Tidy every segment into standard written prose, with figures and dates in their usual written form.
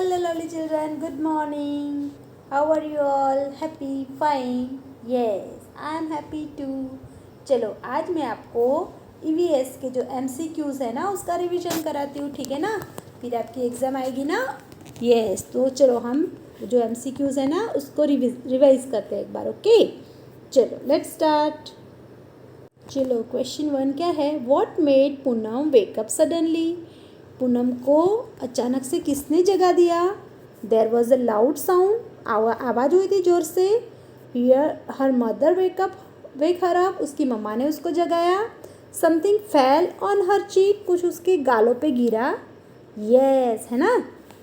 Hello lovely children, good morning. How are you all? Happy? Fine? Yes, I am happy too. चलो आज मैं आपको EVS के जो MCQs है ना उसका रिवीजन कराती हूँ, ठीक है ना। फिर आपकी एग्ज़ाम आएगी ना। यस, तो चलो हम जो MCQs है ना उसको रिवाइज करते हैं एक बार, ओके। चलो लेट्स स्टार्ट। चलो क्वेश्चन 1 क्या है? What made Poonam wake up suddenly? Poonam को अचानक से किसने जगा दिया? There was a loud sound, आवाज़ हुई थी ज़ोर से। Here her mother wake her up, उसकी मम्मा ने उसको जगाया। Something fell on her cheek, कुछ उसके गालों पे गिरा। यस, है ना,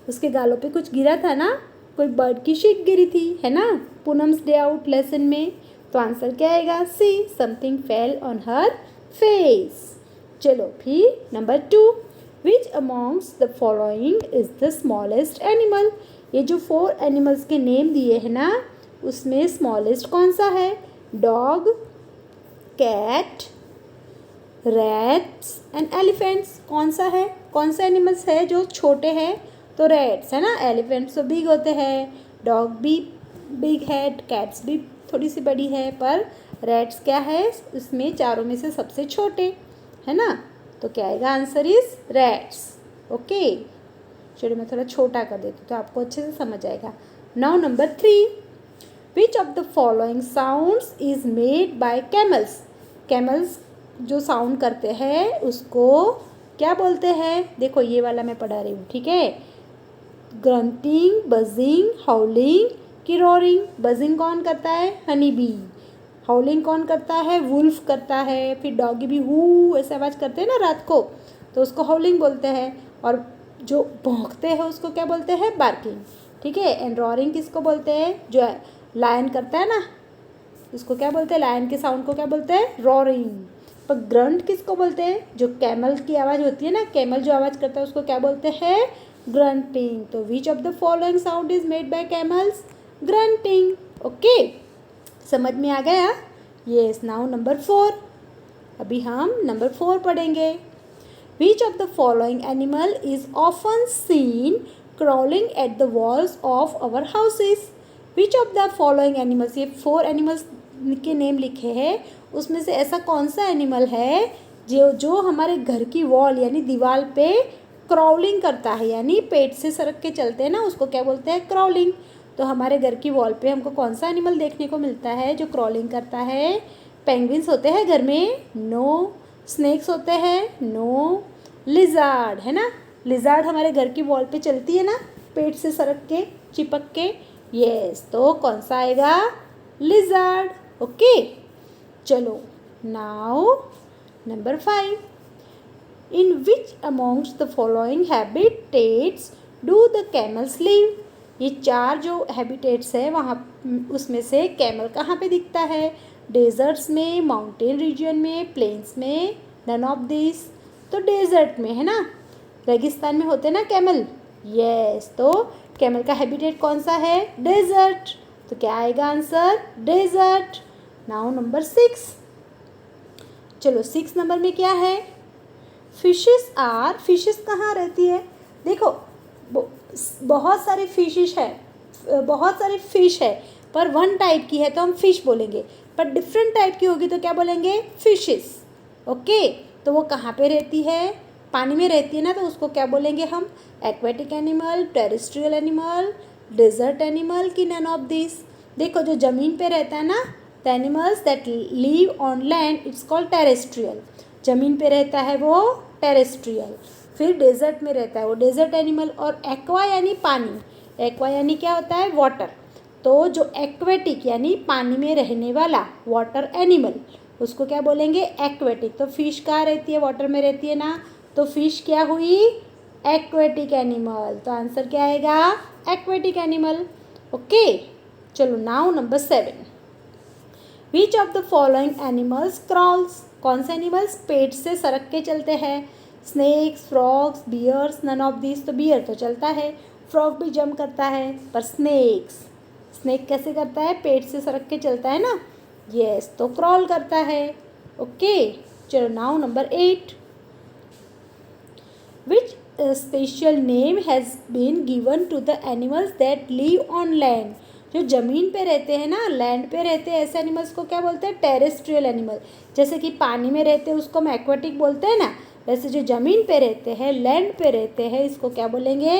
उसके गालों पे कुछ गिरा था ना, कोई बर्ड की शीट गिरी थी, है ना, पूनम्स डे आउट लेसन में। तो आंसर क्या आएगा? C, something fell on her face. चलो फिर number 2, which amongst the following is the smallest animal? ये जो 4 एनिमल्स के नेम दिए हैं ना उसमें स्मॉलेस्ट कौन सा है? Dog, cat, rats and elephants. कौन सा है? कौन सा एनिमल्स है जो छोटे हैं? तो रैट्स, है ना। एलिफेंट्स तो बिग होते हैं, डॉग भी बिग है, कैट्स भी थोड़ी सी बड़ी है, पर रैट्स क्या है उसमें चारों में से सबसे छोटे, है ना। तो क्या आएगा? Answer is rats, okay. चलो मैं थोड़ा छोटा कर देती हूँ तो आपको अच्छे से समझ आएगा। Now number 3, which of the following sounds is made by camels? Camels जो साउंड करते हैं उसको क्या बोलते हैं? देखो ये वाला मैं पढ़ा रही हूँ, ठीक है। ग्रंटिंग, बजिंग, हाउलिंग की रोरिंग। बजिंग कौन करता है? Honey bee. हाउलिंग कौन करता है? वुल्फ करता है। फिर डॉगी भी हू ऐसे आवाज़ करते हैं ना रात को, तो उसको हाउलिंग बोलते हैं। और जो भौंकते हैं उसको क्या बोलते हैं? बार्किंग, ठीक है। एंड रोरिंग किसको बोलते हैं? जो लायन करता है ना उसको क्या बोलते हैं? लायन के साउंड को क्या बोलते हैं? रोरिंग। पर ग्रंट किसको बोलते हैं? जो कैमल की आवाज़ होती है ना, कैमल जो आवाज़ करता है उसको क्या बोलते हैं? ग्रंटिंग। तो which of the following sound is made by camels? Grunting, okay. समझ में आ गया? येस। नाउ नंबर 4, अभी हम नंबर 4 पढ़ेंगे। Which of the following animal is often seen crawling at the walls of our houses? Which of the following animals, ये 4 animals के name लिखे हैं, उसमें से ऐसा कौन सा एनिमल है जो हमारे घर की वॉल यानी दीवार पे क्राउलिंग करता है, यानी पेट से सरक के चलते हैं ना, उसको क्या बोलते हैं? क्राउलिंग। तो हमारे घर की वॉल पे हमको कौन सा एनिमल देखने को मिलता है जो क्राउलिंग करता है? पेंगुइन्स होते हैं घर में? नो। स्नेक्स होते हैं? नो। लिजार्ड, है ना, लिजार्ड हमारे घर की वॉल पे चलती है ना पेट से सरक के, चिपक के। यस, तो कौन सा आएगा? Lizard, okay. चलो now number 5, in which amongst the following habitats do the camels live? ये 4 जो हैबिटेट्स है वहाँ उसमें से कैमल कहाँ पे दिखता है? डेजर्ट्स में, माउंटेन रीजन में, प्लेन्स में, नन ऑफ दिस। तो डेजर्ट में, है ना, रेगिस्तान में होते ना कैमल। यस, तो कैमल का हैबिटेट कौन सा है? डेजर्ट। तो क्या आएगा आंसर? डेजर्ट। नाउ नंबर 6, चलो 6 नंबर में क्या है? फिशेस कहाँ रहती है? देखो बहुत सारी फिशेस है, बहुत सारी फिश है, पर वन टाइप की है तो हम फिश बोलेंगे, पर डिफरेंट टाइप की होगी तो क्या बोलेंगे? Fishes, okay. तो वो कहाँ पे रहती है? पानी में रहती है ना, तो उसको क्या बोलेंगे हम? Aquatic animal, terrestrial animal, desert animal की नन ऑफ दिस? देखो जो ज़मीन पे रहता है ना, the animals that live on land it's called terrestrial. ज़मीन पे रहता है वो टेरेस्ट्रियल। फिर डेजर्ट में रहता है वो डेजर्ट एनिमल। और एक्वा यानी पानी, एक्वा यानी क्या होता है? वाटर। तो जो एक्वेटिक यानी पानी में रहने वाला वाटर एनिमल उसको क्या बोलेंगे? एक्वेटिक। तो फिश कहाँ रहती है? वाटर में रहती है ना, तो फिश क्या हुई? Aquatic animal. तो आंसर क्या आएगा? Aquatic animal, okay. चलो now number 7, which of the following animals crawls? कौन से एनिमल्स पेट से सरक के चलते हैं? Snakes, frogs, bears, none of this. तो बियर तो चलता है, फ्रॉग भी जंप करता है, पर स्नेक कैसे करता है? पेट से सरक के चलता है ना। यस, तो क्रॉल करता है, ओके। चलो now number 8, which special name has been given to the animals that live on land. जो ज़मीन पे रहते हैं ना, लैंड पे रहते हैं, ऐसे एनिमल्स को क्या बोलते हैं? Terrestrial animal. जैसे कि पानी में रहते हैं उसको हम एक्वेटिक बोलते हैं ना, वैसे जो ज़मीन पे रहते हैं, लैंड पे रहते हैं, इसको क्या बोलेंगे?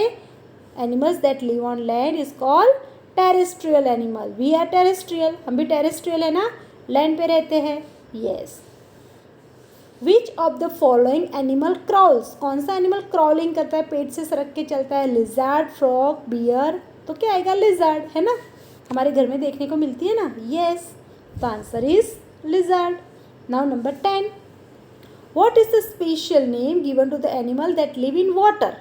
Animals that live on land is called terrestrial animal. We are terrestrial, हम भी टेरेस्ट्रियल है ना, लैंड पे रहते हैं। Yes. Which of the following animal crawls? कौन सा एनिमल क्रॉलिंग करता है, पेट से सरक के चलता है? Lizard, frog, bear. तो क्या आएगा? लिजार्ड, है ना, हमारे घर में देखने को मिलती है ना। Yes, the answer is lizard. Now number 10, what is the special name given to the animal that live in water?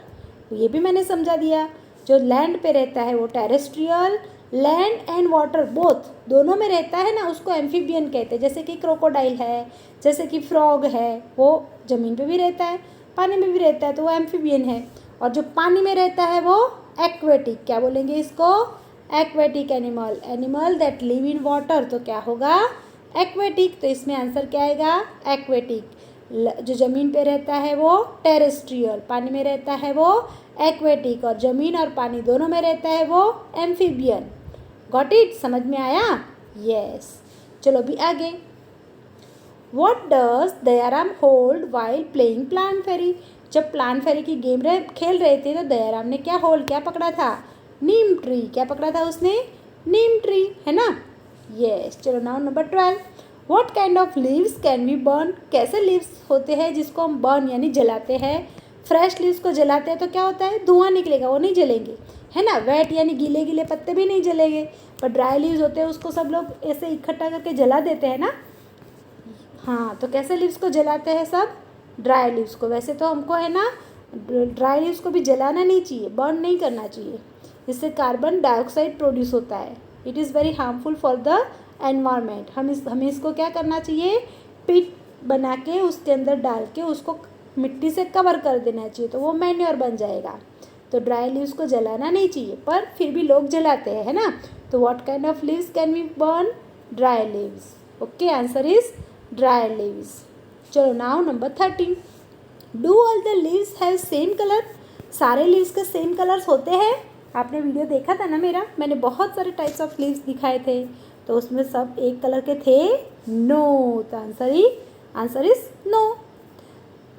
ये भी मैंने समझा दिया। जो लैंड पे रहता है वो terrestrial, land and water both दोनों में रहता है ना, उसको एम्फीबियन कहते हैं। जैसे कि क्रोकोडाइल है, जैसे कि फ्रॉग है, वो ज़मीन पे भी रहता है, पानी में भी रहता है, तो वो एम्फीबियन है। और जो पानी में रहता है वो एक्वेटिक, क्या बोलेंगे इसको? Aquatic animal. Animal that live in water, तो क्या होगा? एक्वेटिक। तो इसमें आंसर क्या आएगा? एक्वेटिक। जो ज़मीन पे रहता है वो टेरेस्ट्रियल, पानी में रहता है वो एक्वेटिक, और ज़मीन और पानी दोनों में रहता है वो एम्फीबियन। Got it? समझ में आया? यस। चलो अभी आगे। What does Dayaram hold while playing plant fairy? जब प्लांट फेरी की गेम खेल रहे थे तो दयाराम ने क्या होल्ड, क्या पकड़ा था? नीम ट्री। क्या पकड़ा था उसने? नीम ट्री, है ना। यस। चलो now number 12, what kind of leaves can we burn? कैसे लीव्स होते हैं जिसको हम बर्न यानी जलाते हैं? फ्रेश लीव्स को जलाते हैं तो क्या होता है? धुआं निकलेगा, वो नहीं जलेंगे, है ना। वेट यानी गीले गीले पत्ते भी नहीं जलेंगे। पर ड्राई लीव्स होते हैं उसको सब लोग ऐसे इकट्ठा करके जला देते हैं ना। हाँ, तो कैसे लीव्स को जलाते हैं? सब ड्राई लीव्स को। वैसे तो हमको है ना ड्राई लीव्स को भी जलाना नहीं चाहिए, बर्न नहीं करना चाहिए, इससे कार्बन डाइऑक्साइड प्रोड्यूस होता है। It is very harmful for the environment. हमें इसको क्या करना चाहिए? पिट बना के उसके अंदर डाल के उसको मिट्टी से कवर कर देना चाहिए, तो वो मैन्योर बन जाएगा। तो ड्राई लीव्स को जलाना नहीं चाहिए, पर फिर भी लोग जलाते हैं, है ना। तो what kind of leaves can we burn? Dry leaves. Okay, answer is dry leaves. चलो now number 13, do all the leaves have same colour? सारे लीव्स के सेम कलर्स होते हैं? आपने वीडियो देखा था ना मेरा, मैंने बहुत सारे टाइप्स ऑफ लीव्स दिखाए थे, तो उसमें सब एक कलर के थे? नो। तो answer is no.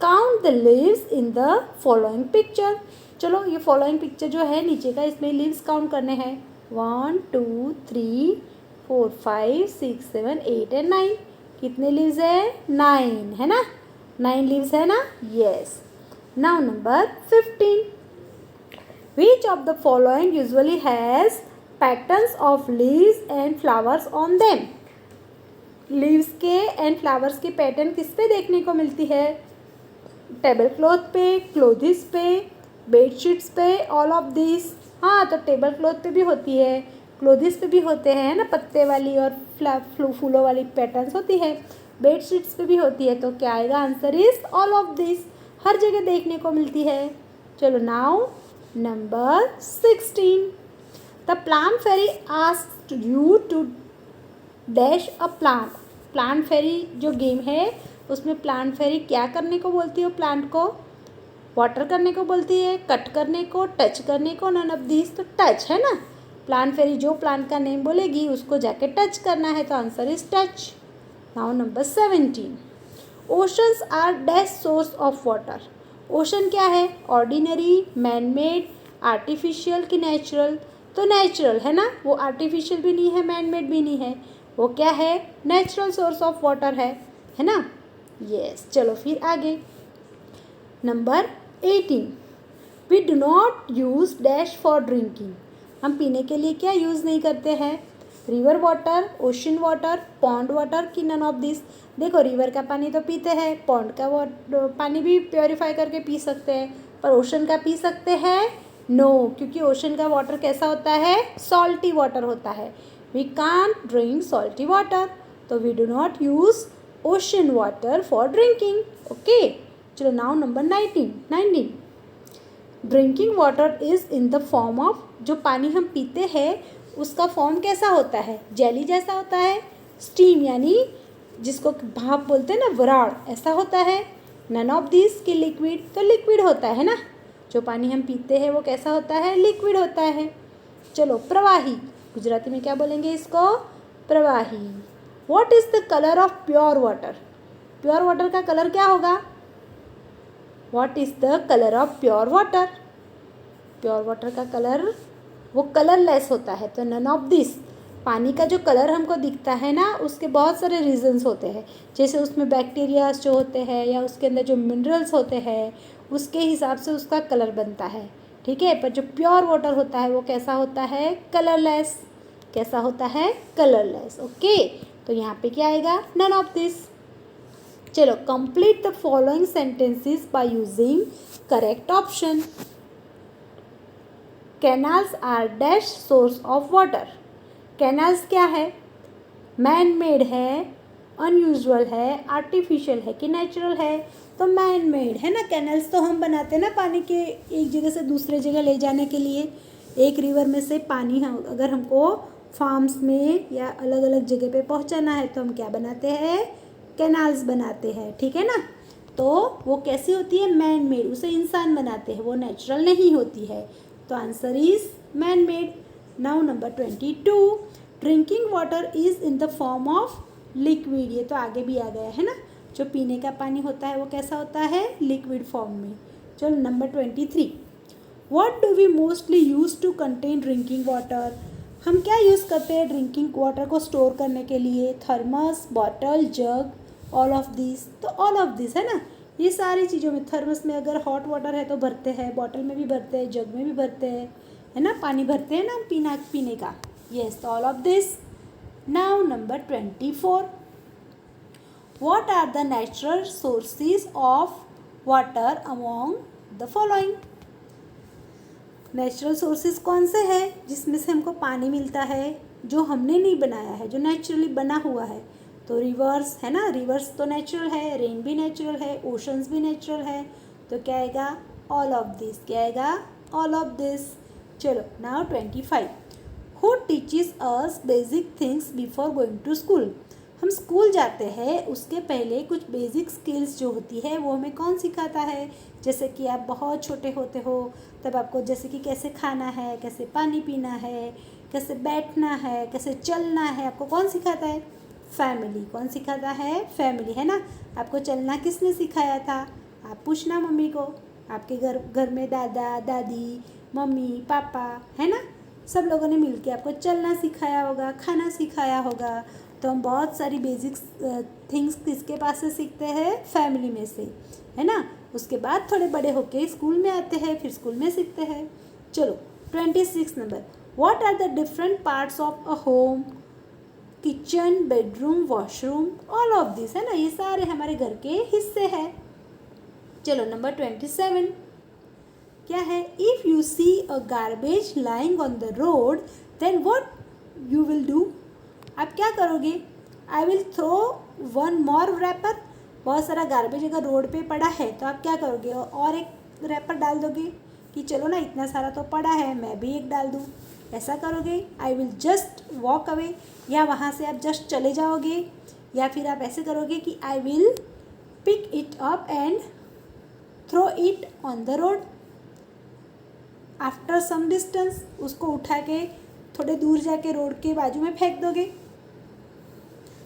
Count the leaves in the following picture. चलो ये फॉलोइंग पिक्चर जो है नीचे का, इसमें लीव्स काउंट करने हैं। 1 2 3 4 5 6 7 8 एंड 9। कितने लीव्स है? 9, है ना। 9 लीव्स है ना। Yes. Now number 15, which of the following usually has patterns of leaves and flowers on them? Leaves के एंड फ्लावर्स के पैटर्न किस पे देखने को मिलती है? टेबल क्लॉथ पे, क्लोथिस पे, बेडशीट्स पे, ऑल ऑफ दिस। हाँ, तो टेबल क्लॉथ पे भी होती है, क्लोथिस पे भी होते हैं ना, पत्ते वाली और फूलों वाली पैटर्न्स होती है। बेडशीट्स पे भी होती है, तो क्या आएगा? Answer is all of this. हर जगह देखने को मिलती है। चलो now number 16, the plant fairy asked you to dash a plant. Plant fairy जो गेम है उसमें प्लांट फेरी क्या करने को बोलती है? प्लांट को वाटर करने को बोलती है, कट करने को, टच करने को, नन ऑफ दिस। तो टच, है ना। प्लांट फेरी जो प्लांट का नेम बोलेगी उसको जाके टच करना है, तो answer is touch. Now number 17, oceans are dash source of water. Ocean क्या है? ऑर्डिनरी, मैन मेड, आर्टिफिशियल कि नेचुरल? तो नेचुरल, है ना। वो आर्टिफिशियल भी नहीं है, मैन मेड भी नहीं है, वो क्या है? नेचुरल सोर्स ऑफ वाटर है ना। यस। चलो फिर आगे नंबर 18, we do not use dash for drinking. हम पीने के लिए क्या यूज़ नहीं करते हैं? River water, ocean water, pond water कि नन ऑफ दिस? देखो, रिवर का पानी तो पीते हैं, पॉन्ड का पानी भी प्योरीफाई करके पी सकते हैं, पर ओशन का पी सकते हैं? नो, क्योंकि ओशन का वाटर कैसा होता है? सॉल्टी वाटर होता है। We can't drink salty water, तो we do not use ocean water for drinking. Okay. चलो now number 19, drinking water is in the form of, जो पानी हम पीते हैं उसका फॉर्म कैसा होता है? जेली जैसा होता है, स्टीम यानी जिसको भाप बोलते हैं ना, वराड़, ऐसा होता है। नन ऑफ दिस की लिक्विड, तो लिक्विड होता है ना। जो पानी हम पीते हैं वो कैसा होता है, लिक्विड होता है। चलो प्रवाही, गुजराती में क्या बोलेंगे इसको, प्रवाही। What is the colour of pure water, pure water का कलर क्या होगा, what is the colour of pure water, pure water का कलर वो कलरलेस होता है। तो नन ऑफ दिस, पानी का जो कलर हमको दिखता है ना उसके बहुत सारे रीजंस होते हैं, जैसे उसमें बैक्टीरियाज जो होते हैं या उसके अंदर जो मिनरल्स होते हैं उसके हिसाब से उसका कलर बनता है, ठीक है। पर जो प्योर वाटर होता है वो कैसा होता है, कलरलेस, कैसा होता है, कलरलेस। ओके, तो यहाँ पे क्या आएगा, नन ऑफ दिस। चलो, complete the following sentences by using correct option. Canals are dash source of water, canals क्या है, मैन मेड है, अनयूजुअल है, आर्टिफिशियल है कि नेचुरल है, तो मैन मेड है ना। कैनल्स तो हम बनाते हैं ना पानी के एक जगह से दूसरे जगह ले जाने के लिए, एक रिवर में से पानी हम अगर हमको फार्म्स में या अलग अलग जगह पे पहुंचाना है तो हम क्या बनाते हैं, कैनाल्स बनाते हैं, ठीक है ना। तो वो कैसी होती है, मैन मेड, उसे इंसान बनाते हैं, वो नेचुरल नहीं होती है। तो answer is man made. Now number 22, drinking water is in the form of liquid, ये तो आगे भी आ गया है ना, जो पीने का पानी होता है वो कैसा होता है, लिक्विड फॉर्म में। चलो number 23, what do we mostly use to contain drinking water, हम क्या यूज़ करते हैं ड्रिंकिंग वाटर को स्टोर करने के लिए, thermos, bottle, jug, all of this. तो ऑल ऑफ दिस है ना, ये सारी चीज़ों में, थर्मस में अगर हॉट वाटर है तो भरते हैं, बॉटल में भी भरते हैं, जग में भी भरते हैं, है ना, पानी भरते हैं ना पीने का। येस, तो all of this. Now number 24, what are the natural sources of water among the following, natural sources कौन से हैं जिसमें से हमको पानी मिलता है, जो हमने नहीं बनाया है, जो नेचुरली बना हुआ है। तो रिवर्स है ना, रिवर्स तो नेचुरल है, रेन भी नेचुरल है, ओशंस भी नेचुरल है, तो क्या आएगा, ऑल ऑफ दिस, क्या आएगा, ऑल ऑफ दिस। चलो now 25, who teaches us basic things before going to school, हम स्कूल जाते हैं उसके पहले कुछ बेसिक स्किल्स जो होती है वो हमें कौन सिखाता है, जैसे कि आप बहुत छोटे होते हो तब आपको जैसे कि कैसे खाना है, कैसे पानी पीना है, कैसे बैठना है, कैसे चलना है, आपको कौन सिखाता है, फैमिली। कौन सिखाता है, फैमिली, है ना। आपको चलना किसने सिखाया था, आप पूछना मम्मी को, आपके घर में दादा दादी, मम्मी पापा, है ना, सब लोगों ने मिलके आपको चलना सिखाया होगा, खाना सिखाया होगा। तो हम बहुत सारी बेसिक थिंग्स किसके पास से सीखते हैं, फैमिली में से, है ना। उसके बाद थोड़े बड़े होके स्कूल में आते हैं, फिर स्कूल में सीखते हैं। चलो 26 number, what are the different parts of a home, kitchen, bedroom, washroom, all of this, है ना, ये सारे हमारे घर के हिस्से हैं। चलो नंबर 27 क्या है, if you see a garbage lying on the road then what you will do, आप क्या करोगे, I will throw one more wrapper, बहुत सारा गार्बेज अगर रोड पे पड़ा है तो आप क्या करोगे, और एक रैपर डाल दोगे कि चलो ना इतना सारा तो पड़ा है मैं भी एक डाल दूँ, ऐसा करोगे। I will just walk away, या वहाँ से आप जस्ट चले जाओगे, या फिर आप ऐसे करोगे कि I will pick it up and throw it on the road after some distance, उसको उठा के थोड़े दूर जाके रोड के बाजू में फेंक दोगे।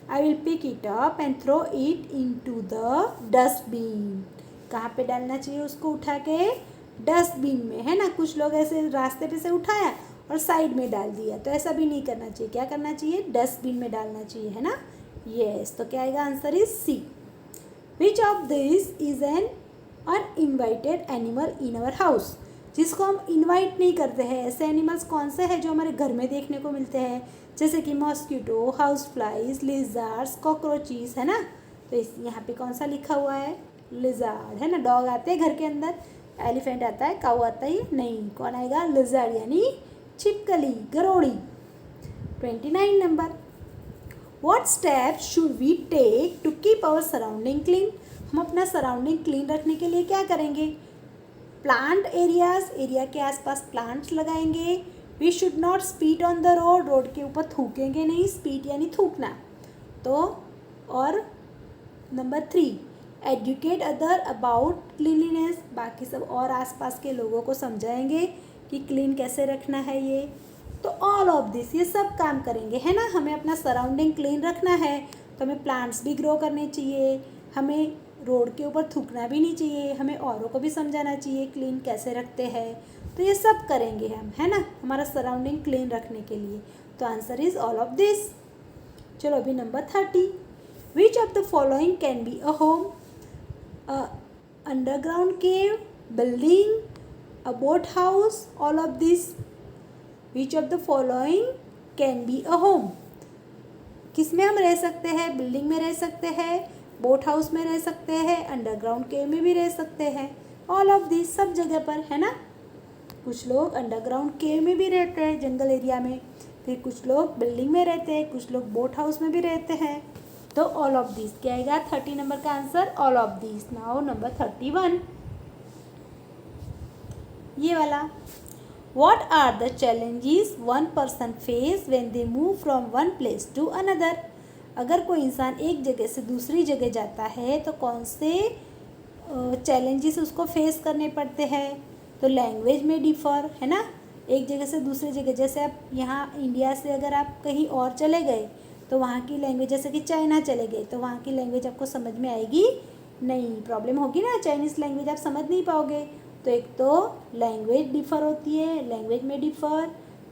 I will pick it up and throw it into the dustbin, कहाँ पे डालना चाहिए उसको, उठा के डस्टबिन में, है ना। कुछ लोग ऐसे रास्ते पे से उठाया और साइड में डाल दिया, तो ऐसा भी नहीं करना चाहिए, क्या करना चाहिए, डस्टबिन में डालना चाहिए, है ना। यस, तो क्या आएगा, answer is C. Which of this is an uninvited animal in our house, जिसको हम इनवाइट नहीं करते हैं, ऐसे एनिमल्स कौन से हैं जो हमारे घर में देखने को मिलते हैं, जैसे कि मॉस्किटो, हाउस फ्लाइज, लिजार्ड्स, कॉकरोचीज, है ना। तो इस यहाँ पे कौन सा लिखा हुआ है, लिजार्ड, है ना। डॉग आते हैं घर के अंदर, एलिफेंट आता है, काऊ आता है नहीं, कौन आएगा, लिजार्ड यानी छिपकली, गरोड़ी। 29 number, what steps should we take to keep our surrounding clean, हम अपना सराउंडिंग क्लीन रखने के लिए क्या करेंगे, प्लांट एरियाज, एरिया के आसपास प्लांट्स लगाएंगे। We should not spit on the road, road के ऊपर थूकेंगे नहीं, स्पीट यानी थूकना। तो और number 3, educate other about cleanliness, बाकी सब और आसपास के लोगों को समझाएंगे कि क्लीन कैसे रखना है ये। तो ऑल ऑफ दिस, ये सब काम करेंगे, है ना। हमें अपना सराउंडिंग क्लीन रखना है तो हमें प्लांट्स भी ग्रो करने चाहिए, हमें रोड के ऊपर थूकना भी नहीं चाहिए, हमें औरों को भी समझाना चाहिए क्लीन कैसे रखते हैं। तो ये सब करेंगे हम, है ना, हमारा सराउंडिंग क्लीन रखने के लिए। तो answer is all of this. चलो अभी number 30, which of the following can be a home? Underground cave, building, a boat house, all of this. Which of the following can be a home? किस में हम रह सकते हैं? Building में रह सकते हैं, बोट हाउस में रह सकते हैं, अंडरग्राउंड केव में भी रह सकते हैं, ऑल ऑफ दिस, सब जगह पर, है ना। कुछ लोग अंडरग्राउंड केव में भी रहते हैं जंगल एरिया में, फिर कुछ लोग बिल्डिंग में रहते हैं, कुछ लोग बोट हाउस में भी रहते हैं। तो ऑल ऑफ दिस क्या आएगा? 30 नंबर का answer all of this. Now number 31, ये वाला, What are the challenges one person face when they move from one place to another? अगर कोई इंसान एक जगह से दूसरी जगह जाता है तो कौन से चैलेंजेस उसको फेस करने पड़ते हैं? तो लैंग्वेज में डिफ़र, है ना, एक जगह से दूसरी जगह, जैसे आप यहाँ इंडिया से अगर आप कहीं और चले गए तो वहाँ की लैंग्वेज, जैसे कि चाइना चले गए तो वहाँ की लैंग्वेज आपको समझ में आएगी नहीं, प्रॉब्लम होगी ना, चाइनीज़ लैंग्वेज आप समझ नहीं पाओगे। तो एक तो लैंग्वेज डिफ़र होती है, लैंग्वेज में डिफ़र,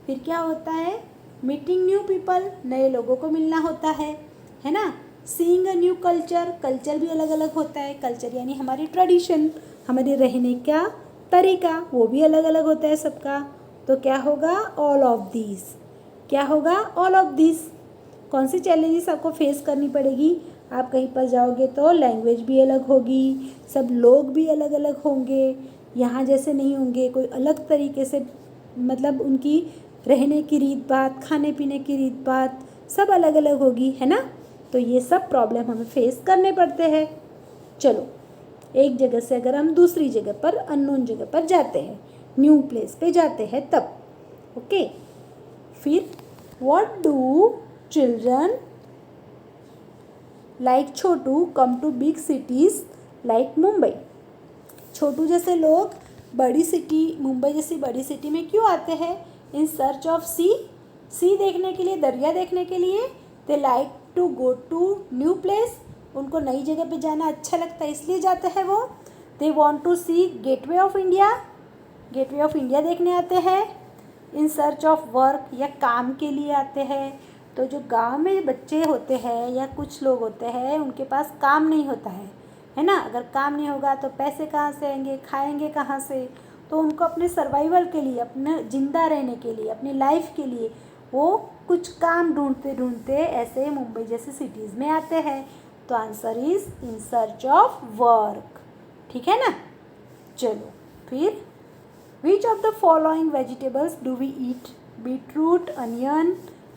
फिर क्या होता है? मीटिंग न्यू पीपल, नए लोगों को मिलना होता है ना। Seeing a new culture, culture भी अलग अलग होता है, कल्चर यानी हमारी ट्रेडिशन, हमारे रहने का तरीका, वो भी अलग अलग होता है सबका। तो क्या होगा? All of this. क्या होगा? All of this. कौन सी चैलेंजेस आपको फेस करनी पड़ेगी? आप कहीं पर जाओगे तो लैंग्वेज भी अलग होगी, सब लोग भी अलग अलग होंगे, यहाँ जैसे नहीं होंगे, कोई अलग तरीके से, मतलब उनकी रहने की रीत बात, खाने पीने की रीत बात सब अलग अलग होगी, है ना। तो ये सब प्रॉब्लम हमें फेस करने पड़ते हैं। चलो, एक जगह से अगर हम दूसरी जगह पर, अननोन जगह पर जाते हैं, न्यू प्लेस पे जाते हैं तब, ओके। फिर what do children like Chhotu come to big cities like Mumbai? Chhotu जैसे लोग बड़ी सिटी, मुंबई जैसी बड़ी सिटी में क्यों आते हैं? इन सर्च ऑफ सी देखने के लिए, दरिया देखने के लिए। They like to go to new place, उनको नई जगह पे जाना अच्छा लगता है इसलिए जाते हैं वो। They want to see Gateway of India, Gateway of India देखने आते हैं। इन सर्च ऑफ वर्क, या काम के लिए आते हैं। तो जो गांव में बच्चे होते हैं या कुछ लोग होते हैं उनके पास काम नहीं होता है ना। अगर काम नहीं होगा तो पैसे कहाँ से आएंगे, खाएंगे कहाँ से? तो उनको अपने सर्वाइवल के लिए, अपने ज़िंदा रहने के लिए, अपनी लाइफ के लिए वो कुछ काम ढूंढते ढूंढते ऐसे मुंबई जैसे सिटीज़ में आते हैं। तो answer is in search of work, ठीक है ना। चलो फिर, which of the following vegetables do we eat? Beetroot, onion,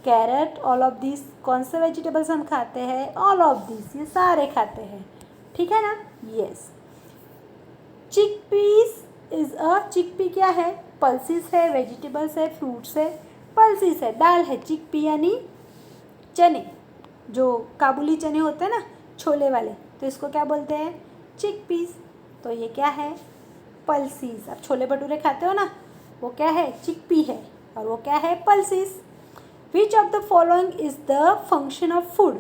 carrot, all of this. कौन से वेजिटेबल्स हम खाते हैं? ऑल ऑफ दिस, ये सारे खाते हैं, ठीक है ना। Yes. Chickpeas is a, chickpea क्या है? पल्सिस है, वेजिटेबल्स है, फ्रूट्स है, पल्सिस है, दाल है। चिकपी यानी चने, जो काबुली चने होते हैं ना, छोले वाले, तो इसको क्या बोलते हैं? चिकपीस। तो ये क्या है? पल्सिस। आप छोले भटूरे खाते हो ना, वो क्या है? चिकपी है, और वो क्या है? Pulses. Which of the following is the function of food?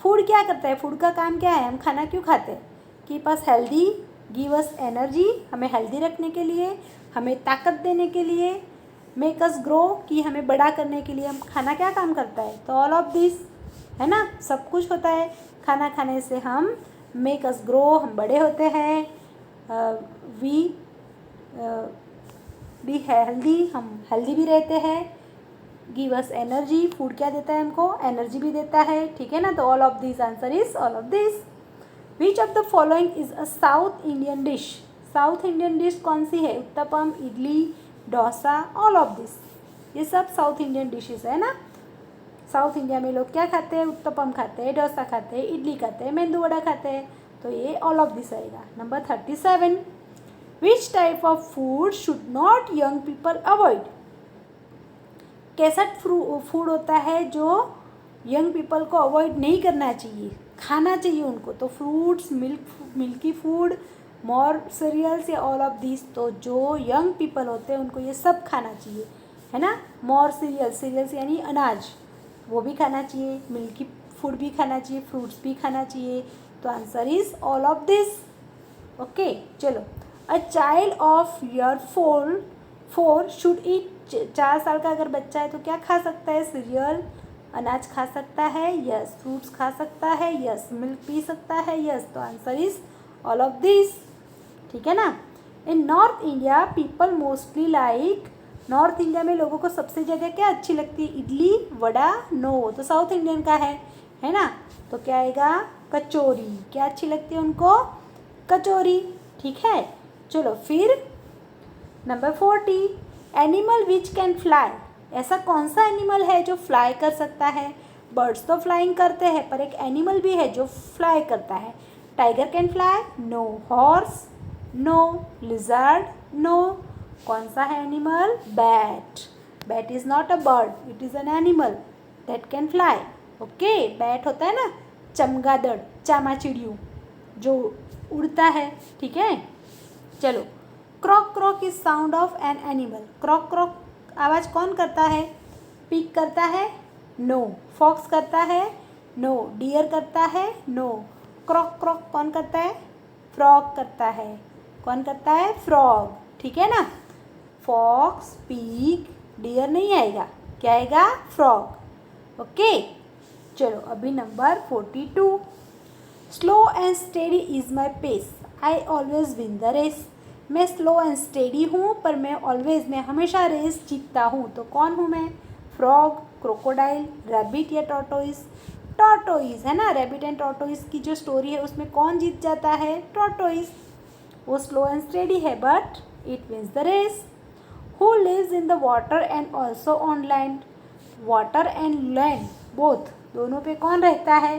Food क्या करता है? फूड का काम क्या है? हम खाना क्यों खाते हैं? Keep us healthy, give us energy, हमें हेल्दी रखने के लिए, हमें ताकत देने के लिए, मेक अस ग्रो, कि हमें बड़ा करने के लिए हम खाना क्या काम करता है? तो ऑल ऑफ दिस, है ना, सब कुछ होता है। खाना खाने से हम मेक अस ग्रो, हम बड़े होते हैं, वी बी हेल्दी, हम हेल्दी भी रहते हैं, गिव अस एनर्जी, फूड क्या देता है हमको? एनर्जी भी देता है, ठीक है ना। तो all of this, answer is all of this. Which of the following is a south Indian dish? South Indian dish कौन सी है? Uttapam, idli, dosa, all of this, ये सब साउथ इंडियन डिशेज है ना। साउथ इंडिया में लोग क्या खाते हैं? उत्तपम खाते हैं, डोसा खाते हैं, इडली खाते हैं, मेंदू वड़ा खाते हैं। तो ये ऑल ऑफ दिस आएगा। Number 37, which type of food should not young people avoid? कैसा फूड होता है जो यंग पीपल को अवॉइड नहीं करना चाहिए, खाना चाहिए उनको, तो फ्रूट्स, मिल्की फूड, मोर सीरियल्स या ऑल ऑफ दिस। तो जो यंग पीपल होते हैं उनको ये सब खाना चाहिए, है ना। मोर सीरियल्स, सीरियल्स यानी अनाज, वो भी खाना चाहिए, मिल्की फूड भी खाना चाहिए, फ्रूट्स भी खाना चाहिए। तो answer is all of this. Okay, चलो। A child of year 4 should eat, 4 साल का अगर बच्चा है तो क्या खा सकता है? सीरियल, अनाज खा सकता है, यस। फ्रूट्स खा सकता है, यस। मिल्क पी सकता है, यस। तो answer is all of this, ठीक है ना। In north India people mostly like, north India में लोगों को सबसे ज़्यादा क्या अच्छी लगती है? इडली, वड़ा, नो। तो साउथ इंडियन का है ना। तो क्या आएगा? कचौरी। क्या अच्छी लगती है उनको? कचौरी, ठीक है। चलो फिर number 40, animal which can fly, ऐसा कौन सा एनिमल है जो फ्लाई कर सकता है? बर्ड्स तो फ्लाइंग करते हैं, पर एक एनिमल भी है जो फ्लाई करता है। Tiger can fly, no. Horse, no. Lizard, no. कौन सा है animal? Bat. Bat is not a bird, it is an animal that can fly. Okay, bat होता है ना चमगादड़, चामाचिड़ियों, जो उड़ता है, ठीक है। चलो, croak croak is sound of an animal, croak croak आवाज़ कौन करता है? पिग करता है, नो। फॉक्स करता है, नो। डियर करता है, नो। क्रॉक क्रॉक कौन करता है? फ्रॉग करता है। कौन करता है? फ्रॉग, ठीक है ना। फॉक्स, पिग, डियर नहीं आएगा, क्या आएगा? फ्रॉग। ओके, चलो अभी number 42, slow and steady is my pace, I always win the race. मैं स्लो एंड स्टेडी हूँ, पर मैं हमेशा रेस जीतता हूँ। तो कौन हूँ मैं? फ्रॉग, क्रोकोडाइल, रैबिट या टॉर्टोइस? टॉर्टोइस, है ना। रैबिट एंड टॉर्टोइस की जो स्टोरी है उसमें कौन जीत जाता है? टॉर्टोइस। वो स्लो एंड स्टेडी है but it wins the race. Who lives in the water and also on land, water and land both, दोनों पे कौन रहता है?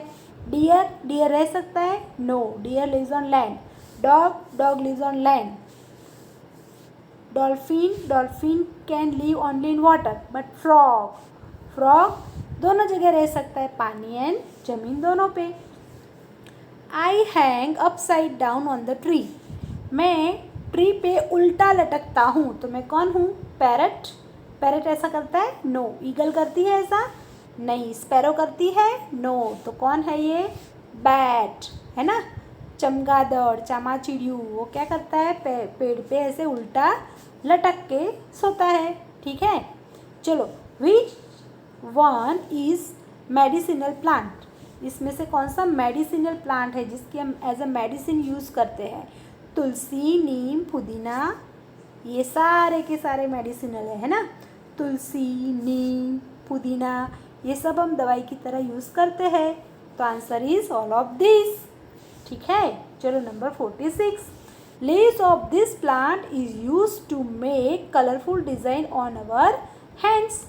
डियर, डियर रह सकता है, no. Deer lives on land. Dog, dog lives on land. Dolphin, dolphin can live only in water, but frog, frog दोनों जगह रह सकता है, पानी एंड जमीन दोनों पे। I hang upside down on the tree, मैं ट्री पे उल्टा लटकता हूँ। तो मैं कौन हूँ? पैरट, पैरट ऐसा करता है, नो। ईगल करती है ऐसा, नहीं। स्पैरो करती है, नो। तो कौन है ये? बैट, है ना। चमगादड़, चामाचिड़ियों, वो क्या करता है? पेड़ पे ऐसे उल्टा लटक के सोता है, ठीक है। चलो, which one is medicinal plant, इसमें से कौन सा मेडिसिनल प्लांट है जिसकी हम एज अ मेडिसिन यूज़ करते हैं? तुलसी, नीम, पुदीना, ये सारे के सारे मेडिसिनल है ना। तुलसी, नीम, पुदीना, ये सब हम दवाई की तरह यूज़ करते हैं। तो answer is all of this, ठीक है। चलो number 46, leaves of this plant is use to make colourful design on our hands,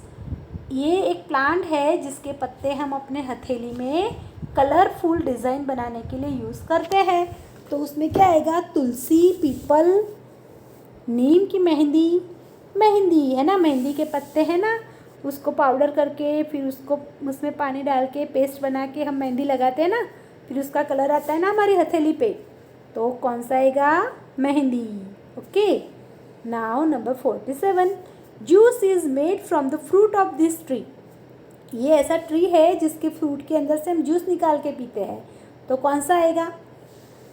ये एक प्लांट है जिसके पत्ते हम अपने हथेली में कलरफुल डिज़ाइन बनाने के लिए यूज़ करते हैं। तो उसमें क्या आएगा? तुलसी, पीपल, नीम की मेहंदी, मेहंदी है ना, मेहंदी के पत्ते हैं ना, उसको पाउडर करके फिर उसको उसमें पानी डाल के पेस्ट बना के हम मेहंदी लगाते हैं ना, फिर उसका कलर आता है ना हमारी हथेली पे, तो कौन सा आएगा? Mehndi. Okay, now number 47, juice is made from the fruit of this tree, ये ऐसा ट्री है जिसके फ्रूट के अंदर से हम जूस निकाल के पीते हैं। तो कौन सा आएगा?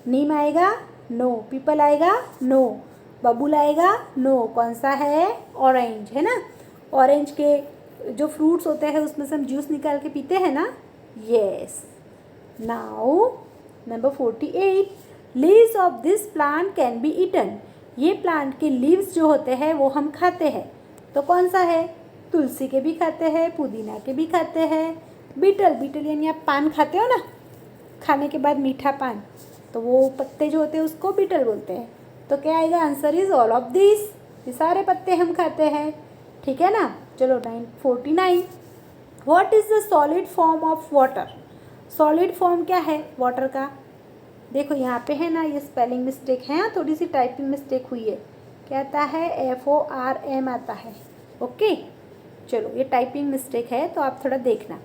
नीम आएगा, नो। पीपल आएगा, नो। बबूल आएगा, नो। कौन सा है? ऑरेंज, है ना। ऑरेंज के जो फ्रूट्स होते हैं उसमें से हम जूस निकाल के पीते हैं ना, yes. Now number 48, leaves of this plant can be eaten, ये प्लांट के लीव्स जो होते हैं वो हम खाते हैं। तो कौन सा है? तुलसी के भी खाते हैं, पुदीना के भी खाते हैं, बीटल, बीटल यानी आप पान खाते हो ना, खाने के बाद मीठा पान, तो वो पत्ते जो होते हैं उसको बीटल बोलते हैं। तो क्या आएगा? Answer is all of this, ये सारे पत्ते हम खाते हैं, ठीक है ना। चलो 49, what is the solid form of water, solid form क्या है वाटर का? देखो यहाँ पे है ना, ये स्पेलिंग मिस्टेक है, थोड़ी सी टाइपिंग मिस्टेक हुई है, क्या आता है? FORM आता है। ओके, चलो ये टाइपिंग मिस्टेक है तो आप थोड़ा देखना।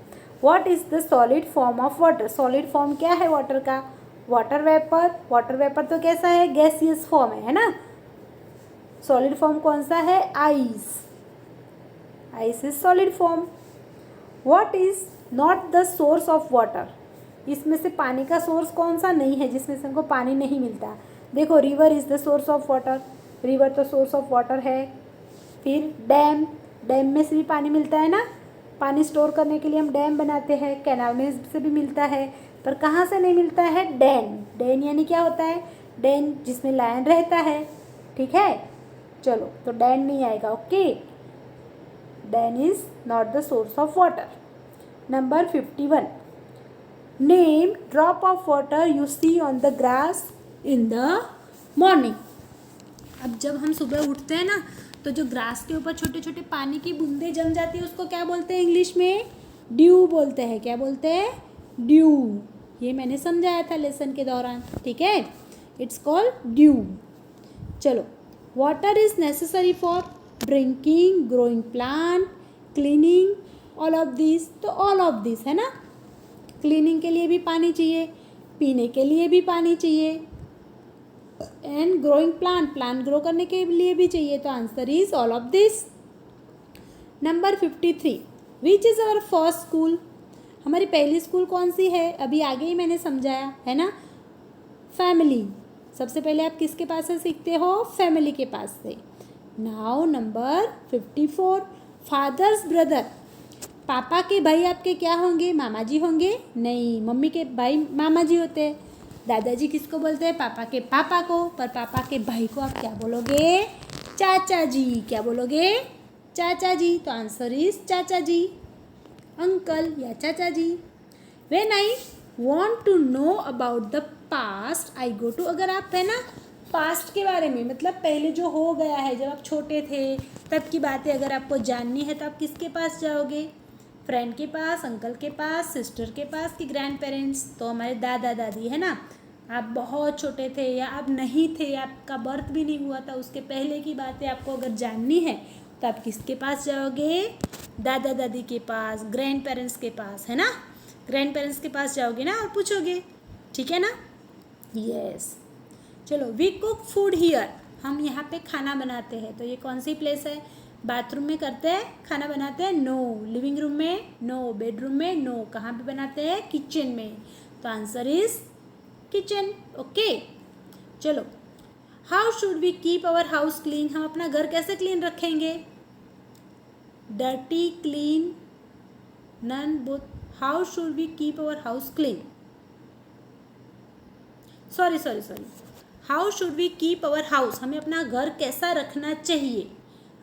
What is the solid form of water? Solid form क्या है वाटर का? Water vapour. वाटर वेपर तो कैसा है? गैसियस फॉर्म है ना? सॉलिड फॉर्म कौन सा है? Ice. Ice is solid form. What is not the source of water? इसमें से पानी का सोर्स कौन सा नहीं है, जिसमें से हमको पानी नहीं मिलता? देखो, river is the source of water, river तो सोर्स ऑफ वाटर है। फिर डैम, डैम में से भी पानी मिलता है ना? पानी स्टोर करने के लिए हम डैम बनाते हैं, कैनाल में से भी मिलता है। पर कहाँ से नहीं मिलता है? डैन। डैन यानी क्या होता है? डैन जिसमें लायन रहता है, ठीक है? चलो, तो डैन नहीं आएगा, okay? Dam is not the source of water. Number 51, name drop of water you see on the grass in the morning. अब जब हम सुबह उठते हैं ना, तो जो ग्रास के ऊपर छोटे छोटे पानी की बूंदें जम जाती है, उसको क्या बोलते हैं इंग्लिश में? ड्यू बोलते हैं। क्या बोलते हैं? ड्यू। ये मैंने समझाया था लेसन के दौरान, ठीक है? It's called dew. चलो, water is necessary for drinking, growing plant, cleaning, all of this. तो ऑल ऑफ दिस है ना? क्लीनिंग के लिए भी पानी चाहिए, पीने के लिए भी पानी चाहिए, and growing plant, plant grow करने के लिए भी चाहिए। तो answer is all of this. Number 53, which is our first school? हमारी पहली स्कूल कौन सी है? अभी आगे ही मैंने समझाया है ना? फैमिली। सबसे पहले आप किसके पास से सीखते हो? फैमिली के पास से। Now number 54, fathers brother. पापा के भाई आपके क्या होंगे? मामा जी होंगे? नहीं, मम्मी के भाई मामा जी होते हैं। दादाजी किसको बोलते हैं? पापा के पापा को। पर पापा के भाई को आप क्या बोलोगे? चाचा जी। क्या बोलोगे? चाचा जी। तो आंसर इज चाचा जी, अंकल या चाचा जी। When I want to know about the past I go to. अगर आप है ना पास्ट के बारे में, मतलब पहले जो हो गया है, जब आप छोटे थे तब की बातें अगर आपको जाननी है, तो आप किसके पास जाओगे? फ्रेंड के पास, अंकल के पास, सिस्टर के पास, कि ग्रैंड पेरेंट्स? तो हमारे दादा दादी है ना? आप बहुत छोटे थे या आप नहीं थे, आपका बर्थ भी नहीं हुआ था, उसके पहले की बातें आपको अगर जाननी है, तो आप किसके पास जाओगे? दादा दादी के पास, ग्रैंड पेरेंट्स के पास, है ना? ग्रैंड पेरेंट्स के पास जाओगे ना और पूछोगे, ठीक है ना? यस। चलो, वी कुक फूड हियर। हम यहाँ पे खाना बनाते हैं। तो ये कौन सी प्लेस है? बाथरूम में करते हैं खाना बनाते हैं? नो। लिविंग रूम में? नो। बेडरूम में? नो। कहाँ पे बनाते हैं? किचन में। तो आंसर इज किचन, ओके? चलो, how should we keep our house clean? हम अपना घर कैसे क्लीन रखेंगे? Dirty, clean, none, both. How should we keep our house clean? Sorry, how should we keep our house? हमें अपना घर कैसा रखना चाहिए?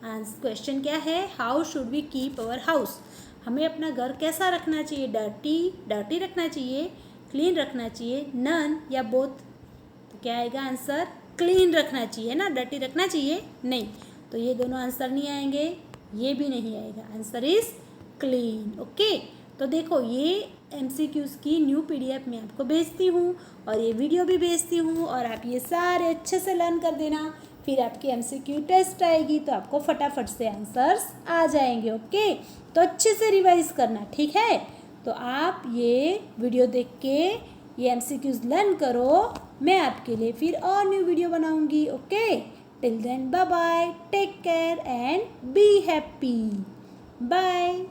क्वेश्चन क्या है? How should we keep our house? हमें अपना घर कैसा रखना चाहिए? डर्टी रखना चाहिए, क्लीन रखना चाहिए, नन या बोथ? तो क्या आएगा आंसर? क्लीन रखना चाहिए ना? डर्टी रखना चाहिए नहीं। तो ये दोनों आंसर नहीं आएंगे, ये भी नहीं आएगा। Answer is clean, okay? तो देखो, ये MCQs की न्यू PDF मैं आपको भेजती हूँ और ये वीडियो भी भेजती हूँ, और आप ये सारे अच्छे से लर्न कर देना। फिर आपकी MCQ टेस्ट आएगी तो आपको फटाफट से आंसर्स आ जाएंगे, ओके? तो अच्छे से रिवाइज करना, ठीक है? तो आप ये वीडियो देख के ये MCQs लर्न करो। मैं आपके लिए फिर और न्यू वीडियो बनाऊंगी, okay? Till then, bye bye, take care and be happy, bye.